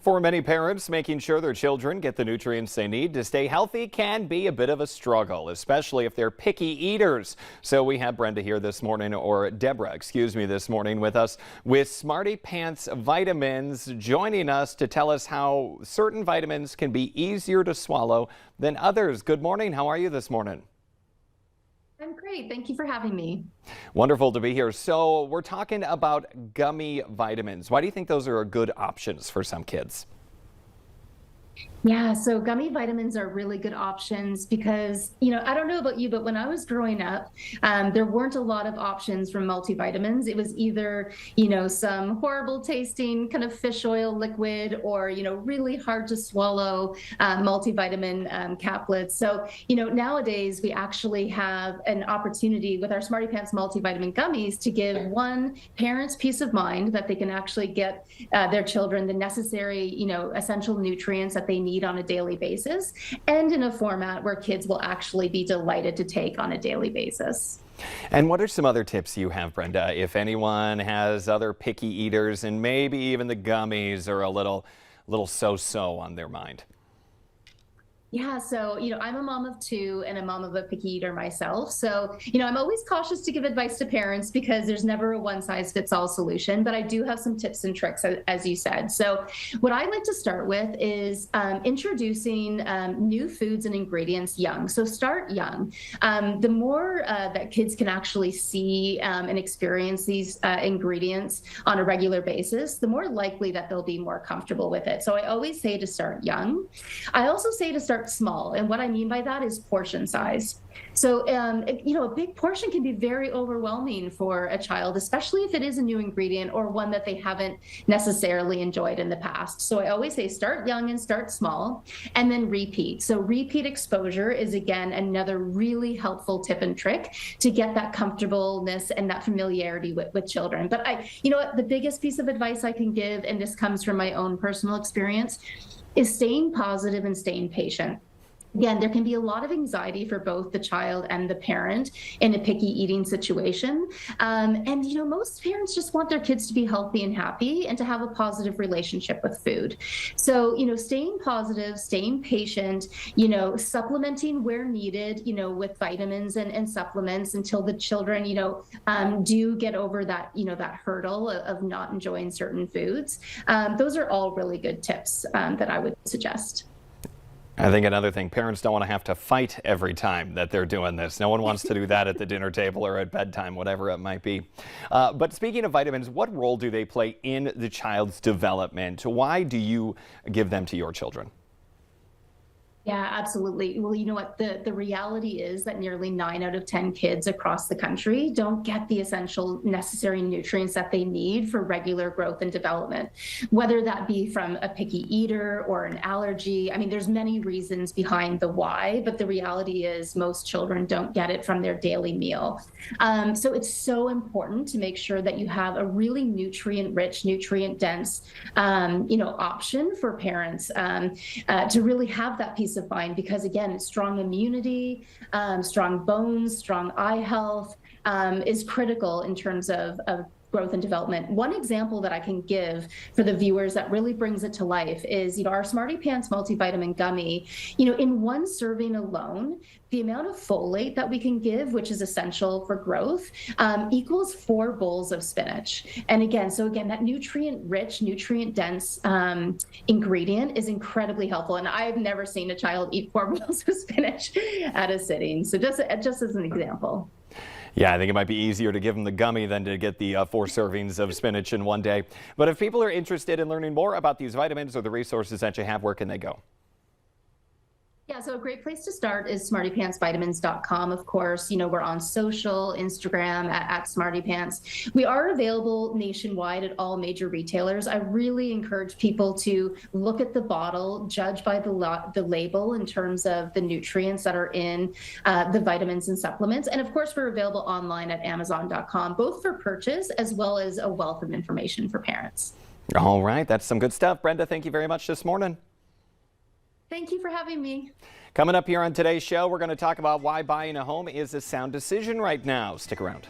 For many parents, making sure their children get the nutrients they need to stay healthy can be a bit of a struggle, especially if they're picky eaters. So we have Brenda here this morning, or Deborah, excuse me, this morning with us with Smarty Pants Vitamins, joining us to tell us how certain vitamins can be easier to swallow than others. Good morning. How are you this morning? I'm great. Thank you for having me. Wonderful to be here. So we're talking about gummy vitamins. Why do you think those are good options for some kids? Yeah, so gummy vitamins are really good options because, I don't know about you, but when I was growing up, there weren't a lot of options for multivitamins. It was either, some horrible tasting kind of fish oil liquid or, really hard to swallow multivitamin caplets. So, nowadays we actually have an opportunity with our Smarty Pants multivitamin gummies to give one parents peace of mind that they can actually get their children the necessary, essential nutrients that they need on a daily basis, and in a format where kids will actually be delighted to take on a daily basis. And what are some other tips you have, Brenda, if anyone has other picky eaters and maybe even the gummies are a little so-so on their mind? Yeah, so, I'm a mom of two and a mom of a picky eater myself. So, I'm always cautious to give advice to parents because there's never a one-size-fits-all solution, but I do have some tips and tricks, as you said. So what I like to start with is introducing new foods and ingredients young. So start young. The more that kids can actually see and experience these ingredients on a regular basis, the more likely that they'll be more comfortable with it. So I always say to start young. I also say to start small. And what I mean by that is portion size. So, a big portion can be very overwhelming for a child, especially if it is a new ingredient or one that they haven't necessarily enjoyed in the past. So I always say start young and start small and then repeat. So repeat exposure is, again, another really helpful tip and trick to get that comfortableness and that familiarity with children. But the biggest piece of advice I can give, and this comes from my own personal experience, is staying positive and staying patient. Again, there can be a lot of anxiety for both the child and the parent in a picky eating situation. Most parents just want their kids to be healthy and happy and to have a positive relationship with food. So, staying positive, staying patient, supplementing where needed, with vitamins and supplements until the children, do get over that, that hurdle of not enjoying certain foods. Those are all really good tips that I would suggest. I think another thing, parents don't want to have to fight every time that they're doing this. No one wants to do that at the dinner table or at bedtime, whatever it might be. But speaking of vitamins, what role do they play in the child's development? Why do you give them to your children? Yeah, absolutely. Well, you know what? The reality is that nearly 9 out of 10 kids across the country don't get the essential necessary nutrients that they need for regular growth and development, whether that be from a picky eater or an allergy. I mean, there's many reasons behind the why, but the reality is most children don't get it from their daily meal. So it's so important to make sure that you have a really nutrient-rich, nutrient-dense, option for parents to really have that peace of mind, because again, strong immunity, strong bones, strong eye health is critical in terms of growth and development. One example that I can give for the viewers that really brings it to life is, our Smarty Pants multivitamin gummy, in one serving alone, the amount of folate that we can give, which is essential for growth, equals 4 bowls of spinach. And again, that nutrient-rich, nutrient-dense ingredient is incredibly helpful. And I've never seen a child eat 4 bowls of spinach at a sitting. So just as an example. Yeah, I think it might be easier to give them the gummy than to get the 4 servings of spinach in one day. But if people are interested in learning more about these vitamins or the resources that you have, where can they go? Yeah, so a great place to start is smartypantsvitamins.com. Of course, we're on social, Instagram at Smarty Pants. We are available nationwide at all major retailers. I really encourage people to look at the bottle, judge by the label in terms of the nutrients that are in the vitamins and supplements. And of course, we're available online at amazon.com, both for purchase as well as a wealth of information for parents. All right, that's some good stuff. Brenda, thank you very much this morning. Thank you for having me. Coming up here on today's show, we're going to talk about why buying a home is a sound decision right now. Stick around.